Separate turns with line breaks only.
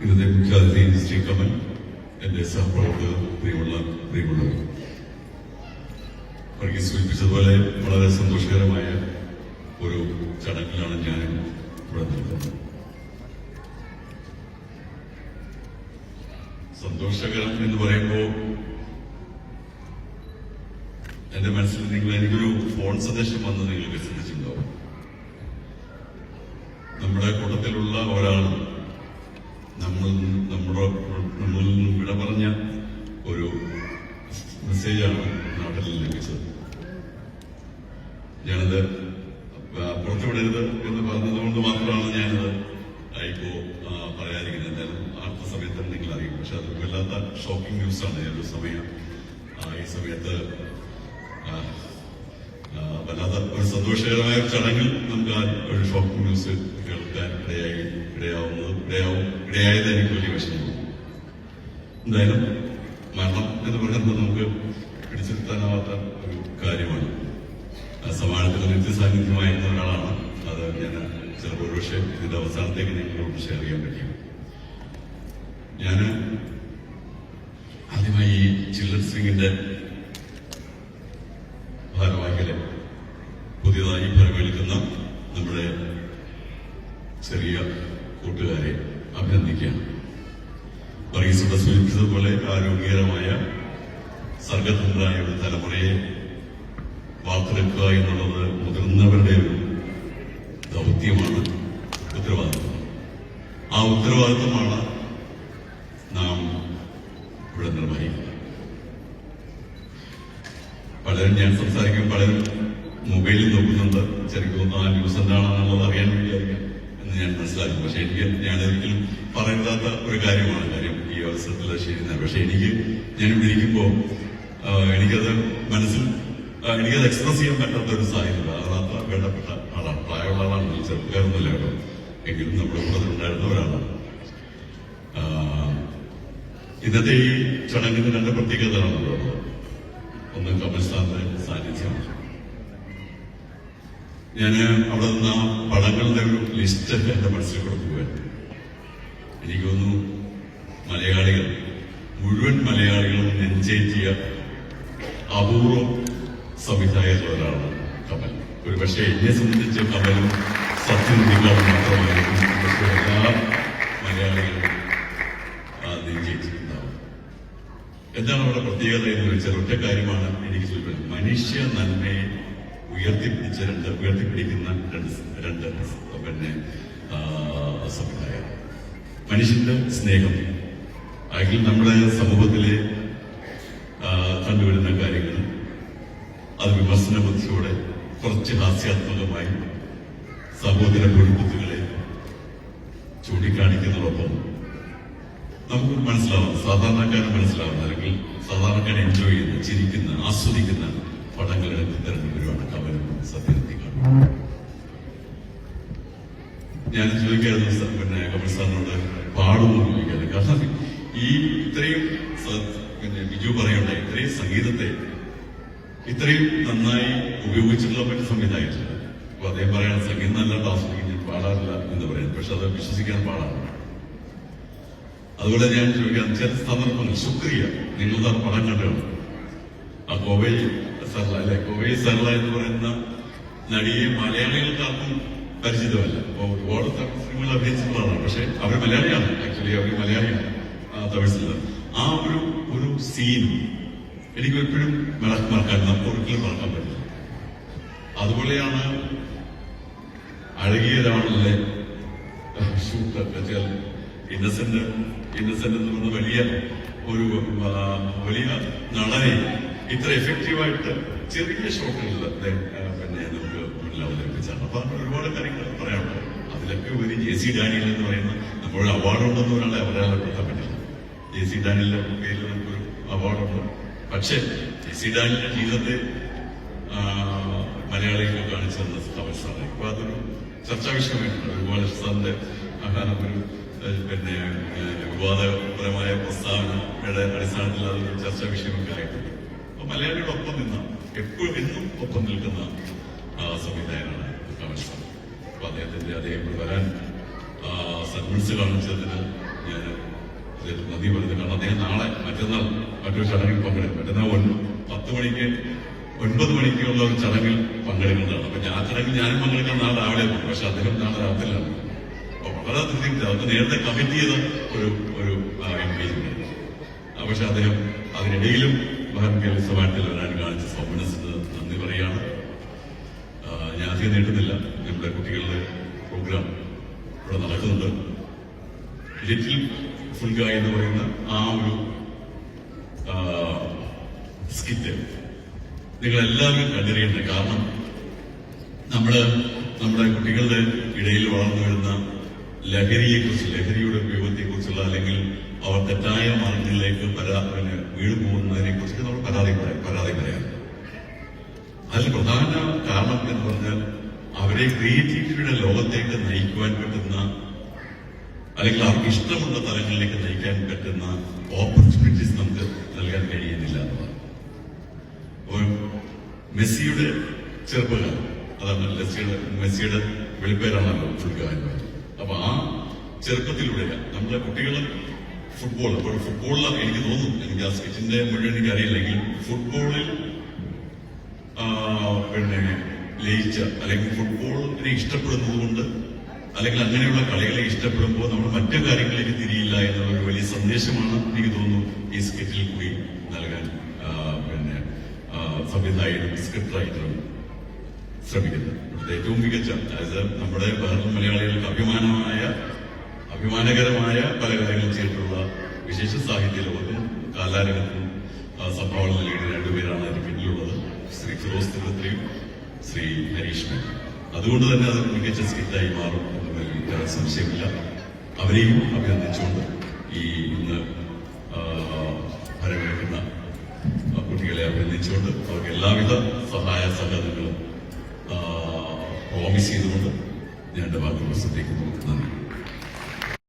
ഇന്നത്തെ മുഖ്യാതിഥി ശ്രീ കമൽ, എന്റെ സഹപ്രവർത്തകർ, പ്രിയമുള്ളവർ, വർഗീസ് സൂചിപ്പിച്ചതുപോലെ വളരെ സന്തോഷകരമായ ഒരു ചടങ്ങിലാണ് ഞാൻ ഇവിടെ നിൽക്കുന്നത്. സന്തോഷകരം എന്ന് പറയുമ്പോൾ എന്റെ മനസ്സിൽ എനിക്കൊരു ഫോൺ സന്ദേശം വന്ന് നിങ്ങൾക്ക് ശ്രദ്ധിച്ചിട്ടുണ്ടാവും. നമ്മുടെ കൂട്ടത്തിലുള്ള ഒരാൾ നമ്മളിൽ നിന്നും വിട പറഞ്ഞ ഒരു മെസ്സേജാണ് നാട്ടിൽ ലഭിച്ചത്. ഞാനത് പുറത്തുവിടരുത് എന്ന് പറഞ്ഞതുകൊണ്ട് മാത്രമാണ് ഞാനത് ഇപ്പോ പറയാതിരിക്കുന്നത്. എന്തായാലും അടുത്ത സമയത്ത് നിങ്ങൾ അറിയും. പക്ഷെ അത് വല്ലാത്ത ഷോക്കിംഗ് ന്യൂസാണ്. ഒരു സമയം ഈ സമയത്ത് വല്ലാത്ത ഒരു സന്തോഷകരമായ ചടങ്ങിൽ നമുക്ക് ആ ഒരു ഷോക്കിംഗ് ന്യൂസ് കേൾക്കാൻ ഇടയായത് എനിക്ക് വലിയ വിഷമമാണ്. എന്തായാലും മരണം എന്ന് പറയുന്നത് നമുക്ക് പിടിച്ചെടുത്താനാവാത്ത ഒരു കാര്യമാണ്. സമാജത്തിൽ നിത്യസാന്നിധ്യമായിരുന്ന ഒരാളാണ്. അത് ഞാൻ ചിലപ്പോൾ ഒരുപക്ഷെ ഇതിന്റെ അവസാനത്തേക്ക് നിങ്ങളോട് ഷെയർ ചെയ്യാൻ പറ്റും. ഞാൻ ആദ്യമായി ഈ ചിൽഡ്രൻസ് വിങ്ങിന്റെ ഭാരവാഹികളെ, പുതിയതായി ഫലമേൽക്കുന്ന നമ്മുടെ ചെറിയ കൂട്ടുകാരെ അഭിനന്ദിക്കുകയാണ്. വർഗീസ് സൂചിപ്പിച്ചതുപോലെ ആരോഗ്യകരമായ സർഗതന്ത്രായ ഒരു തലമുറയെ വാർത്തെടുക്കുക എന്നുള്ളത് മുതിർന്നവരുടെ ഒരു ദൗത്യമാണ്, ഉത്തരവാദിത്വം. ആ ഉത്തരവാദിത്വമാണ് നാം ഇവിടെ നിർവഹിക്കുന്നത്. പലരും ഞാൻ സംസാരിക്കും, പലരും മൊബൈലിൽ നോക്കുന്നുണ്ട്. ശരിക്കും ആ ന്യൂസ് എന്താണെന്നുള്ളത് അറിയാൻ വേണ്ടിയായിരിക്കും എന്ന് ഞാൻ മനസ്സിലാക്കും. പക്ഷെ ഞാനൊരിക്കലും പറയരുതാത്ത ഒരു കാര്യമാണ് കാര്യം ഈ അവസരത്തിൽ ശരിയാണ്. പക്ഷെ ഞാനിവിടെ ഇരിക്കുമ്പോൾ എനിക്കത് എനിക്കത് എക്സ്പ്രസ് ചെയ്യാൻ പറ്റാത്ത ഒരു സാഹചര്യം. അത്ര വേണ്ടപ്പെട്ട ആളാണ്, പ്രായമുള്ള ആളാണ്, ചെറുപ്പക്കാരൊന്നുമല്ല കേട്ടോ. എങ്കിലും നമ്മുടെ കൂടെ ഉണ്ടായിരുന്ന ഒരാളാണ്. ഇന്നത്തെ ഈ ചടങ്ങിന് രണ്ട് പ്രത്യേകതകളാണുള്ളത്. ഒന്ന് കമൽ സാറിന്റെ സാന്നിധ്യമാണ്. ഞാൻ അവിടെ നിന്ന് ആ പടങ്ങളുടെ ഒരു ലിസ്റ്റ് എന്റെ മനസ്സിൽ കൊടുക്കുകയായിരുന്നു. എനിക്ക് തോന്നുന്നു മുഴുവൻ മലയാളികളും നെഞ്ചേറ്റിയ അപൂർവം സംവിധായകരാണ് കമൽ. ഒരു പക്ഷേ എന്നെ സംബന്ധിച്ച് കമലും സത്യനിധികളും മാത്രമായിരിക്കും എല്ലാ മലയാളികളും നെഞ്ചേറ്റിട്ടുണ്ടാവും. എന്താണ് അവിടെ പ്രത്യേകത എന്ന് വെച്ചാൽ ഒറ്റ കാര്യമാണ് എനിക്ക് ചോദിക്കുന്നത്. മനുഷ്യ നന്മയെ ഉയർത്തിപ്പിടിക്കുന്ന രണ്ട് സംവിധായകർ. മനുഷ്യന്റെ സ്നേഹം, അതിൽ നമ്മുടെ സമൂഹത്തിലെ കണ്ടുവരുന്ന കാര്യങ്ങൾ അത് വിമർശന ബുദ്ധിയോടെ കുറച്ച് ഹാസ്യാത്മകമായി സഹോദര പൊരുത്തത്തുകളെ ചൂണ്ടിക്കാണിക്കുന്നതോടൊപ്പം നമുക്ക് സാധാരണക്കാരൻ മനസ്സിലാവുന്ന, അല്ലെങ്കിൽ സാധാരണക്കാരൻ എൻജോയ് ചെയ്യുന്ന, ചിരിക്കുന്ന, ആസ്വദിക്കുന്ന പടങ്ങൾ തിരഞ്ഞെടുക്കുകയാണ് കമലും സത്യനിധികളും. ഞാൻ ചോദിക്കായിരുന്നു കമൽ സാറിനോട് പാടുന്നു ചോദിക്കാതെ. കാരണം ഈ ഇത്രയും ബിജു പറയണ്ട, ഇത്രയും സംഗീതത്തെ ഇത്രയും നന്നായി ഉപയോഗിച്ചിട്ടുള്ള മറ്റു സംവിധായകരുണ്ട്. അപ്പൊ അദ്ദേഹം പറയാണ് സംഗീതം നല്ലാണ്ട് ആസ്വദിക്കാൻ പാടാറില്ല എന്ന് പറയുന്നത്. പക്ഷെ അത് വിശ്വസിക്കാൻ പാടാണ്. അതുപോലെ ഞാൻ ചോദിക്കാം, ചില സന്ദർഭങ്ങൾ ശുക്രിയ, നിങ്ങൾ പടം കണ്ടാണ് ആ കോവൈ സർല എന്ന് പറയുന്ന നടിയെ മലയാളികൾക്കാർക്കും പരിചിതമല്ല. അപ്പൊ ഒരുപാട് തമിഴ് സിനിമകൾ അഭിനയിച്ചിട്ടുള്ളതാണ്. പക്ഷെ അവർ മലയാളിയാണ്. ആക്ച്വലി അവർ മലയാളിയാണ് തമിഴ് സിനിമ. ആ ഒരു സീൻ എനിക്ക് എപ്പോഴും മറക്കാൻ, നമുക്ക് ഒരിക്കലും മറക്കാൻ പറ്റില്ല. അതുപോലെയാണ് അഴകിയതാണല്ലേ ഷൂട്ട് ഇന്നസെന്റ് എന്ന് പറഞ്ഞ വലിയ നടനെ ഇത്ര എഫക്റ്റീവായിട്ട് ചെറിയ ഷോട്ടുകളിൽ നമുക്ക് മുന്നിൽ അവതരിപ്പിച്ചാണ്. അപ്പൊ ഒരുപാട് കാര്യങ്ങൾ പറയാനുണ്ട്. അതിലൊക്കെ ഒരു JC ഡാനിയൽ എന്ന് പറയുന്ന നമ്മളൊരു അവാർഡുണ്ടെന്ന് ഒരാളെ അപരാധപ്പെടുത്താൻ പറ്റില്ല. JC ഡാനിയലിന്റെ പേരിൽ നമുക്കൊരു അവാർഡുണ്ട്. പക്ഷെ JC ഡാനിയലിന്റെ ജീവിതത്തെ മലയാളികൾ കാണിച്ചു തന്ന കമൽ സാറ്. ഇപ്പൊ അതൊരു ചർച്ചാ വിഷയമായിട്ടുണ്ട്. ഒരുപാട് സാറിന്റെ ഒരു വിവാദപരമായ പ്രസ്താവനയുടെ അടിസ്ഥാനത്തിൽ അതൊരു ചർച്ചാ വിഷയമൊക്കെ ആയിട്ടുണ്ട്. അപ്പൊ മലയാളികളൊപ്പം എന്നും ഒപ്പം നിൽക്കുന്ന സംവിധായകനാണ് കമൽ സാർ. അപ്പൊ അദ്ദേഹം വരാൻ സന്മനസ് കാണിച്ചതിന് ഞാൻ അദ്ദേഹത്തിന് നന്ദി പറയുന്നത്. കാരണം അദ്ദേഹം നാളെ മറ്റന്നാൾ മറ്റൊരു ചടങ്ങിൽ പങ്കെടുക്കും. മറ്റന്നാൾ 9 മണിക്കുള്ള ഒരു ചടങ്ങിൽ പങ്കെടുക്കുന്നതാണ്. അപ്പൊ ആ ചടങ്ങിൽ ഞാനും പങ്കെടുക്കാൻ നാളെ രാവിലെ പോകും. പക്ഷെ അദ്ദേഹം നാളെ രാത്രിയിലാണ്. അപ്പൊ വളരെ തീർച്ചയായിട്ടും അത് നേരത്തെ കമ്മിറ്റ് ചെയ്ത ഒരു എൻഗേജ്മെന്റ്. പക്ഷെ അദ്ദേഹം അതിനിടയിലും സമാനത്തിൽ വരാൻ കാണിച്ച സൗമനസിന് നന്ദി പറയുകയാണ്. ഞാൻ അധികം നീട്ടുന്നില്ല. നമ്മുടെ കുട്ടികളുടെ പ്രോഗ്രാം ഇവിടെ നടക്കുന്നുണ്ട്. ലിറ്റിൽ ഫുൾ ഗായ് എന്ന് പറയുന്ന ആ ഒരു സ്കിറ്റ് നിങ്ങളെല്ലാവരും കണ്ടറിയേണ്ടത്. കാരണം നമ്മുടെ കുട്ടികളുടെ ഇടയിൽ വളർന്നു വരുന്ന ലഹരിയെക്കുറിച്ച്, ലഹരിയുടെ ഉപയോഗത്തെക്കുറിച്ചുള്ള, അല്ലെങ്കിൽ അവർ തെറ്റായ മാർഗങ്ങളിലേക്ക് വീണു പോകുന്നതിനെ കുറിച്ച് നമ്മൾ പരാതി പറയാം. അതിൽ പ്രധാന കാരണം എന്ന് പറഞ്ഞാൽ അവരെ ക്രിയേറ്റിവിറ്റിയുടെ ലോകത്തേക്ക് നയിക്കുവാൻ പറ്റുന്ന, അല്ലെങ്കിൽ അവർക്ക് ഇഷ്ടമുള്ള തലങ്ങളിലേക്ക് നയിക്കാൻ പറ്റുന്ന ഓപ്പർച്യൂണിറ്റീസ് നമുക്ക് നൽകാൻ കഴിയുന്നില്ല എന്നതാണ്. അപ്പോൾ മെസ്സിയുടെ ചെറുപ്പകാലം, അതാണ് മെസ്സിയുടെ വെളിപ്പേരാണല്ലോ ഫുട്ബോൾ. അപ്പൊ ആ ചെറുപ്പത്തിലൂടെ നമ്മുടെ കുട്ടികൾ ഫുട്ബോൾ, അപ്പോൾ ഫുട്ബോളിൽ എനിക്ക് തോന്നുന്നു, എനിക്ക് ആ സ്കിറ്റിന്റെ മുഴുവൻ എനിക്ക് അറിയില്ലെങ്കിൽ ഫുട്ബോളിൽ ലയിച്ച, അല്ലെങ്കിൽ ഫുട്ബോളിനെ ഇഷ്ടപ്പെടുന്നത് കൊണ്ട്, അല്ലെങ്കിൽ അങ്ങനെയുള്ള കളികളെ ഇഷ്ടപ്പെടുമ്പോൾ നമ്മൾ മറ്റു കാര്യങ്ങളിലേക്ക് തിരിയില്ല എന്നുള്ള ഒരു വലിയ സന്ദേശമാണ് എനിക്ക് തോന്നുന്നു ഈ സ്കിറ്റിൽ കൂടി നൽകാൻ സംവിധായകരും സ്ക്രിപ്റ്റ് റൈറ്ററും ശ്രമിക്കുന്നത്. ഏറ്റവും മികച്ച, അതായത് നമ്മുടെ ഭാരത മലയാളികൾക്ക് അഭിമാനകരമായ പല കാര്യങ്ങളും ചെയ്തിട്ടുള്ള വിശേഷ സാഹിത്യ ലോകത്തും കാലാരംഗത്തും സംഭാവന നൽകിയ രണ്ടുപേരാണ് അതിന് പിന്നിലുള്ളത്, ശ്രീ ഫിറോസ് തിരുവത്രയും ശ്രീ ഹരീഷ് മേനോൻ. അതുകൊണ്ട് തന്നെ അത് മികച്ച സ്കിറ്റായി മാറും എന്നതിൽ സംശയമില്ല. അവരെയും അഭിനന്ദിച്ചുകൊണ്ട് ഇന്ന് വരവേൽക്കുന്ന കുട്ടികളെ അഭിനന്ദിച്ചുകൊണ്ട് അവർക്ക് എല്ലാവിധ സഹായ സഹകരണങ്ങളും പ്രോമിസ് ചെയ്തുകൊണ്ട് ഞാൻ എന്റെ വാക്കുകൾ ശ്രദ്ധിക്കുന്നു. നന്ദി.